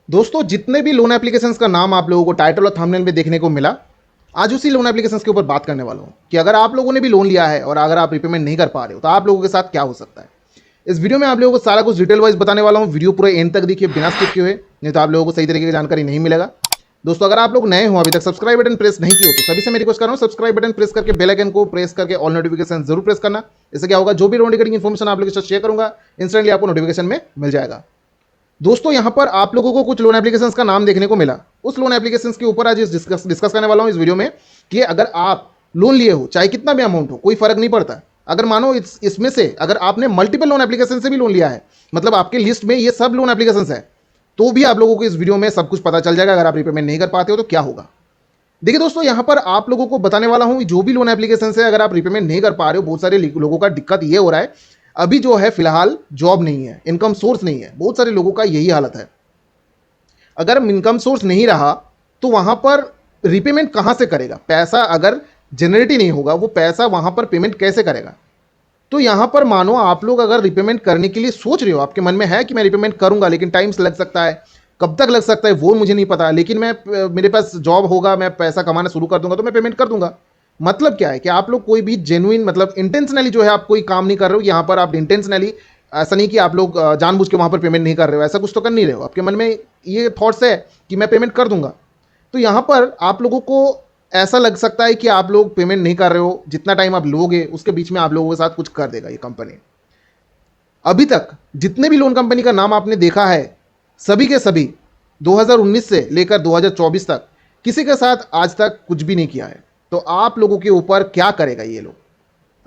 दोस्तों जितने भी लोन एप्लीकेशंस का नाम आप लोगों को टाइटल और थंबनेल में देखने को मिला, आज उसी लोन एप्लीकेशंस के ऊपर बात करने वाला हूं कि अगर आप लोगों ने भी लोन लिया है और अगर आप रिपेमेंट नहीं कर पा रहे हो तो आप लोगों के साथ क्या हो सकता है। इस वीडियो में आप लोगों को सारा कुछ डिटेल वाइज बताने वाला हूं। वीडियो पूरे एंड तक देखिए बिना स्किप किए हुए, नहीं तो आप लोगों को सही तरीके की जानकारी नहीं मिलेगा। दोस्तों अगर आप लोग नए हो, अभी तक सब्सक्राइब बटन प्रेस नहीं किए हो, तो सभी से मैं रिक्वेस्ट कर रहा हूं सब्सक्राइब बटन प्रेस करके बेल आइकन को प्रेस करके ऑल नोटिफिकेशन जरूर प्रेस करना। इससे क्या होगा, जो भी लोन रिगार्डिंग इन्फॉर्मेशन आप लोगों के साथ शेयर करूंगा इंस्टेंटली आपको नोटिफिकेशन में मिल जाएगा। दोस्तों यहां पर आप लोगों को कुछ लोन एप्लीकेशंस का नाम देखने को मिला। उस लोन एप्लीकेशंस के ऊपर आज डिस्कस करने वाला हूं इस वीडियो में कि अगर आप लोन लिए हो, चाहे कितना भी अमाउंट हो, कोई फर्क नहीं पड़ता। अगर मानो इसमें से अगर आपने मल्टीपल लोन एप्लीकेशन से भी लोन लिया है, मतलब आपके लिस्ट में ये सब लोन एप्लीकेशंस है, तो भी आप लोगों को इस वीडियो में सब कुछ पता चल जाएगा। अगर आप रिपेमेंट नहीं कर पाते हो तो क्या होगा। देखिए दोस्तों, यहां पर आप लोगों को बताने वाला हूं जो भी लोन एप्लीकेशन है, अगर आप रिपेमेंट नहीं कर पा रहे हो, बहुत सारे लोगों का दिक्कत ये हो रहा है, अभी जो है फिलहाल जॉब नहीं है, इनकम सोर्स नहीं है, बहुत सारे लोगों का यही हालत है। अगर इनकम सोर्स नहीं रहा तो वहां पर रिपेमेंट कहां से करेगा। पैसा अगर जनरेट ही नहीं होगा, वो पैसा वहां पर पेमेंट कैसे करेगा। तो यहां पर मानो आप लोग अगर रिपेमेंट करने के लिए सोच रहे हो, आपके मन में है कि मैं रिपेमेंट करूंगा, लेकिन टाइम लग सकता है, कब तक लग सकता है वो मुझे नहीं पता, लेकिन मेरे पास जॉब होगा, मैं पैसा कमाना शुरू कर दूंगा तो मैं पेमेंट कर दूंगा। मतलब क्या है कि आप लोग कोई भी जेन्युइन, मतलब इंटेंशनली जो है आप कोई काम नहीं कर रहे हो। यहां पर आप इंटेंशनली, ऐसा नहीं कि आप लोग जानबूझ के वहां पर पेमेंट नहीं कर रहे हो, ऐसा कुछ तो कर नहीं रहे हो। आपके मन में ये थॉट्स है कि मैं पेमेंट कर दूंगा। तो यहां पर आप लोगों को ऐसा लग सकता है कि आप लोग पेमेंट नहीं कर रहे हो, जितना टाइम आप लोगे उसके बीच में आप लोगों के साथ कुछ कर देगा ये कंपनी। अभी तक जितने भी लोन कंपनी का नाम आपने देखा है, सभी के सभी 2019 से लेकर 2024 तक किसी के साथ आज तक कुछ भी नहीं किया है। तो आप लोगों के ऊपर क्या करेगा ये लोग।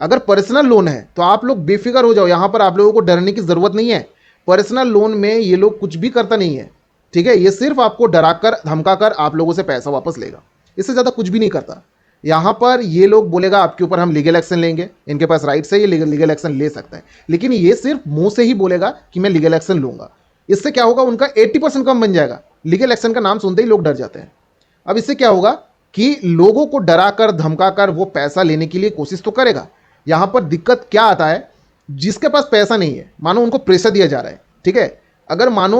अगर पर्सनल लोन है तो आप लोग बेफिक्र हो जाओ, यहां पर आप लोगों को डरने की जरूरत नहीं है। पर्सनल लोन में ये लोग कुछ भी करता नहीं है, ठीक है। ये सिर्फ आपको डराकर धमकाकर आप लोगों से पैसा वापस लेगा, इससे ज़्यादा कुछ भी नहीं करता। यहां पर ये लोग बोलेगा आपके ऊपर हम लीगल एक्शन लेंगे, इनके पास राइट्स है, ये लीगल एक्शन ले सकता है, लेकिन ये सिर्फ मुंह से ही बोलेगा कि मैं लीगल एक्शन लूंगा। इससे क्या होगा, उनका 80% कम बन जाएगा। लीगल एक्शन का नाम सुनते ही लोग डर जाते हैं। अब इससे क्या होगा कि लोगों को डराकर धमकाकर वो पैसा लेने के लिए कोशिश तो करेगा। यहां पर दिक्कत क्या आता है, जिसके पास पैसा नहीं है, मानो उनको प्रेशर दिया जा रहा है, ठीक है। अगर मानो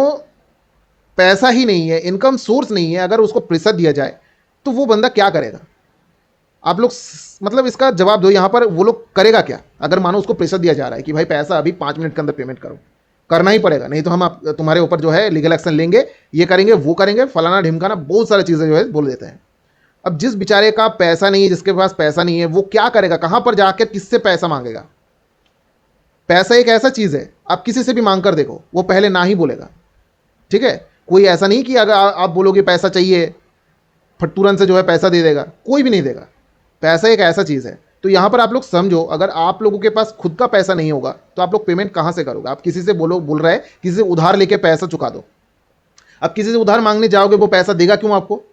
पैसा ही नहीं है, इनकम सोर्स नहीं है, अगर उसको प्रेशर दिया जाए तो वो बंदा क्या करेगा। आप लोग मतलब इसका जवाब दो, यहां पर वो लोग करेगा क्या। अगर मानो उसको प्रेशर दिया जा रहा है कि भाई पैसा अभी 5 मिनट के अंदर पेमेंट करो, करना ही पड़ेगा, नहीं तो हम तुम्हारे ऊपर जो है लीगल एक्शन लेंगे, ये करेंगे वो करेंगे, फलाना ढिमकाना, बहुत सारी चीजें जो है बोल देते हैं। अब जिस बेचारे का पैसा नहीं है, जिसके पास पैसा नहीं है, वो क्या करेगा, कहां पर जाकर किससे पैसा मांगेगा। पैसा एक ऐसा चीज है, आप किसी से भी मांग कर देखो, वो पहले ना ही बोलेगा, ठीक है। कोई ऐसा नहीं कि अगर आप बोलोगे पैसा चाहिए, तुरंत से जो है पैसा दे देगा, कोई भी नहीं देगा। पैसा एक ऐसा चीज है। तो यहां पर आप लोग समझो, अगर आप लोगों के पास खुद का पैसा नहीं होगा तो आप लोग पेमेंट कहां से करोगे। आप किसी से बोल रहे हैं किसी से उधार लेके पैसा चुका दो। अब किसी से उधार मांगने जाओगे, वो पैसा देगा क्यों आपको।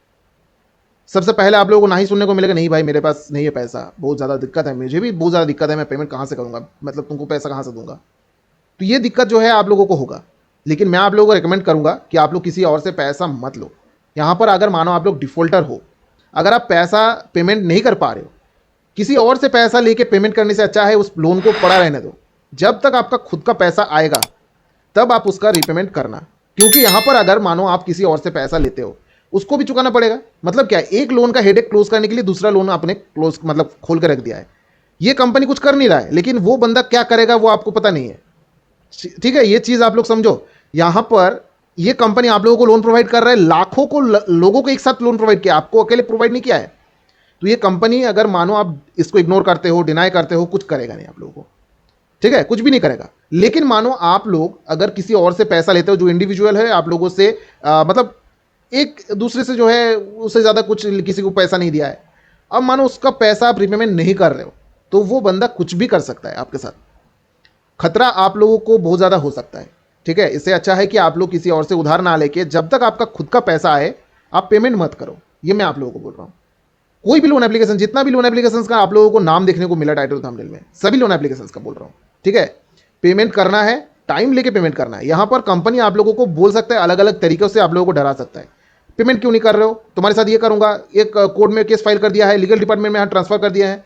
सबसे पहले आप लोगों को ना ही सुनने को मिलेगा, नहीं भाई मेरे पास नहीं है पैसा, बहुत ज़्यादा दिक्कत है, मुझे भी बहुत ज़्यादा दिक्कत है, मैं पेमेंट कहाँ से करूँगा, मतलब तुमको पैसा कहाँ से दूंगा। तो ये दिक्कत जो है आप लोगों को होगा। लेकिन मैं आप लोगों को रिकमेंड करूँगा कि आप लोग किसी और से पैसा मत लो। यहाँ पर अगर मानो आप लोग डिफॉल्टर हो, अगर आप पैसा पेमेंट नहीं कर पा रहे हो, किसी और से पैसा लेके पेमेंट करने से अच्छा है उस लोन को पड़ा रहने दो। जब तक आपका खुद का पैसा आएगा तब आप उसका रीपेमेंट करना। क्योंकि यहाँ पर अगर मानो आप किसी और से पैसा लेते हो, उसको भी चुकाना पड़ेगा। मतलब क्या है, एक लोन का हेडेक क्लोज करने के लिए दूसरा लोन आपने क्लोज, मतलब खोल कर रख दिया है। ये कंपनी कुछ कर नहीं रहा है, लेकिन वो बंदा क्या करेगा वो आपको पता नहीं है, ठीक है। ये चीज आप लोग समझो। यहां पर ये कंपनी आप लोगों को लोन प्रोवाइड कर रहा है, लाखों को लोगों को एक साथ लोन प्रोवाइड किया, आपको अकेले प्रोवाइड नहीं किया है। तो ये कंपनी अगर मानो आप इसको इग्नोर करते हो, डिनाई करते हो, कुछ करेगा नहीं आप लोगों को, ठीक है, कुछ भी नहीं करेगा। लेकिन मानो आप लोग अगर किसी और से पैसा लेते हो जो इंडिविजुअल है, आप लोगों से मतलब एक दूसरे से जो है उससे ज़्यादा कुछ किसी को पैसा नहीं दिया है, अब मानो उसका पैसा आप रिपेमेंट नहीं कर रहे हो, तो वो बंदा कुछ भी कर सकता है आपके साथ। खतरा आप लोगों को बहुत ज़्यादा हो सकता है, ठीक है। इससे अच्छा है कि आप लोग किसी और से उधार ना लेके, जब तक आपका खुद का पैसा आए आप पेमेंट मत करो। ये मैं आप लोगों को बोल रहा हूँ। कोई भी लोन एप्लीकेशन, जितना भी लोन एप्लीकेशन का आप लोगों को नाम देखने को मिला टाइटल थंबनेल में, सभी लोन एप्लीकेशन का बोल रहा हूँ, ठीक है। पेमेंट करना है, टाइम लेके पेमेंट करना है। यहां पर कंपनी आप लोगों को बोल सकता है, अलग अलग तरीकों से आप लोगों को डरा सकता है। पेमेंट क्यों नहीं कर रहे हो, तुम्हारे साथ ये करूंगा, एक कोर्ट में केस फाइल कर दिया है, लीगल डिपार्टमेंट में ट्रांसफर कर दिया है।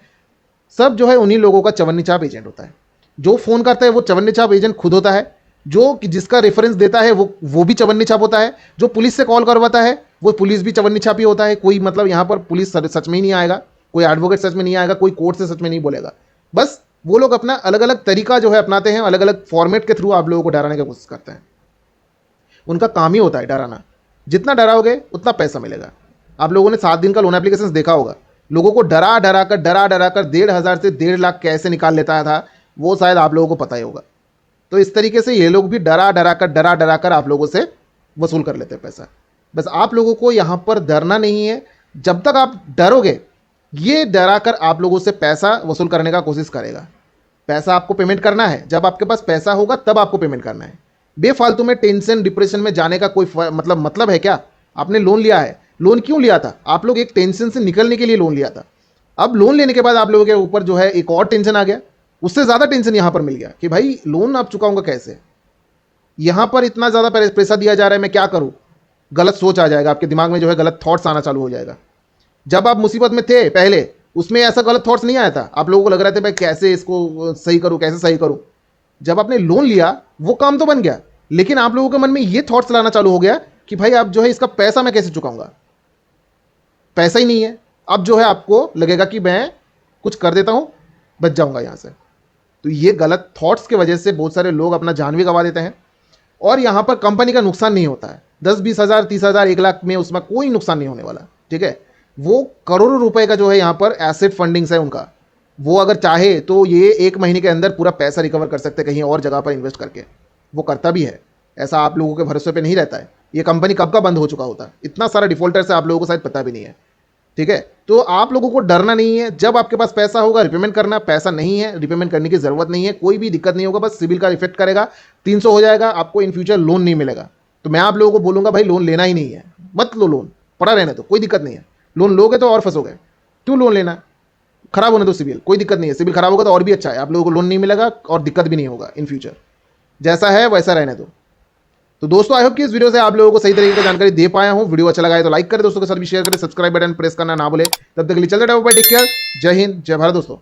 सब जो है उन्हीं लोगों का चवन्नी छाप एजेंट होता है। जो फोन करता है वो चवन्नी छाप एजेंट खुद होता है। जो कि जिसका रेफरेंस देता है वो भी चवन्नी छाप होता है, जो पुलिस से कॉल करवाता है वो पुलिस भी चवन्नी छापी होता है। कोई मतलब यहाँ पर पुलिस सच में ही नहीं आएगा, कोई एडवोकेट सच में नहीं आएगा, कोई कोर्ट से सच में नहीं बोलेगा। बस वो लोग अपना अलग अलग तरीका जो है अपनाते हैं, अलग अलग फॉर्मेट के थ्रू आप लोगों को डराने की कोशिश करते हैं। उनका काम ही होता है डराना। जितना डराओगे उतना पैसा मिलेगा। आप लोगों ने 7 दिन का लोन एप्लीकेशन देखा होगा, लोगों को डरा डरा कर 1,500 से 1.5 लाख कैसे निकाल लेता था, वो शायद आप लोगों को पता ही होगा। तो इस तरीके से ये लोग भी डरा डरा कर आप लोगों से वसूल कर लेते हैं पैसा। बस आप लोगों को यहाँ पर डरना नहीं है। जब तक आप डरोगे, ये डरा कर आप लोगों से पैसा वसूल करने का कोशिश करेगा। पैसा आपको पेमेंट करना है, जब आपके पास पैसा होगा तब आपको पेमेंट करना है। बेफालतू में टेंशन डिप्रेशन में जाने का कोई मतलब है क्या? आपने लोन लिया है, लोन क्यों लिया था? आप लोग एक टेंशन से निकलने के लिए लोन लिया था। अब लोन लेने के बाद आप लोगों के ऊपर जो है एक और टेंशन आ गया, उससे ज़्यादा टेंशन यहाँ पर मिल गया कि भाई लोन आप चुकाऊंगा कैसे, यहाँ पर इतना ज़्यादा पैसा दिया जा रहा है, मैं क्या करूँ? गलत सोच आ जाएगा आपके दिमाग में, जो है गलत थॉट्स आना चालू हो जाएगा। जब आप मुसीबत में थे पहले, उसमें ऐसा गलत थॉट्स नहीं आया था। आप लोगों को लग रहा था भाई कैसे इसको सही करूँ, कैसे सही करूँ। जब आपने लोन लिया वो काम तो बन गया, लेकिन आप लोगों के मन में ये थॉट्स लाना चालू हो गया कि भाई अब जो है इसका पैसा मैं कैसे चुकाऊंगा, पैसा ही नहीं है। अब जो है आपको लगेगा कि मैं कुछ कर देता हूँ, बच जाऊंगा यहाँ से। तो ये गलत थॉट्स की वजह से बहुत सारे लोग अपना जान भी गंवा देते हैं। और यहाँ पर कंपनी का नुकसान नहीं होता है, 10-20 हज़ार 30 हज़ार 1 लाख में उसमें कोई नुकसान नहीं होने वाला, ठीक है। वो करोड़ों रुपए का जो है यहाँ पर एसेट फंडिंग्स है उनका। वो अगर चाहे तो ये 1 महीने के अंदर पूरा पैसा रिकवर कर सकते कहीं और जगह पर इन्वेस्ट करके। वो करता भी है ऐसा, आप लोगों के भरोसे पे नहीं रहता है। ये कंपनी कब का बंद हो चुका होता, इतना सारा डिफॉल्टर है आप लोगों को शायद पता भी नहीं है, ठीक है। तो आप लोगों को डरना नहीं है। जब आपके पास पैसा होगा रिपेमेंट करना, पैसा नहीं है रिपेमेंट करने की जरूरत नहीं है, कोई भी दिक्कत नहीं होगा। बस सिविल का इफेक्ट करेगा, 300 हो जाएगा, आपको इन फ्यूचर लोन नहीं मिलेगा। तो मैं आप लोगों को बोलूंगा भाई लोन लेना ही नहीं है, मत लो लोन, पड़ा रहने दो, कोई दिक्कत नहीं है। लोन लोगे तो और फंसोगे, क्यों लोन लेना? खराब होने दो सिविल, कोई दिक्कत नहीं है। सिविल खराब होगा तो और भी अच्छा है, आप लोगों को लोन नहीं मिलेगा और दिक्कत भी नहीं होगा इन फ्यूचर। जैसा है वैसा रहने दो। तो दोस्तों आई होप कि इस वीडियो से आप लोगों को सही तरीके की जानकारी दे पाया हूं। वीडियो अच्छा लगा है तो लाइक करें, दोस्तों के साथ भी शेयर करें, सब्सक्राइब बटन प्रेस करना ना भूले। तब तक के लिए चलते रहो, बाय, टेक केयर, जय हिंद, जय भारत दोस्तों।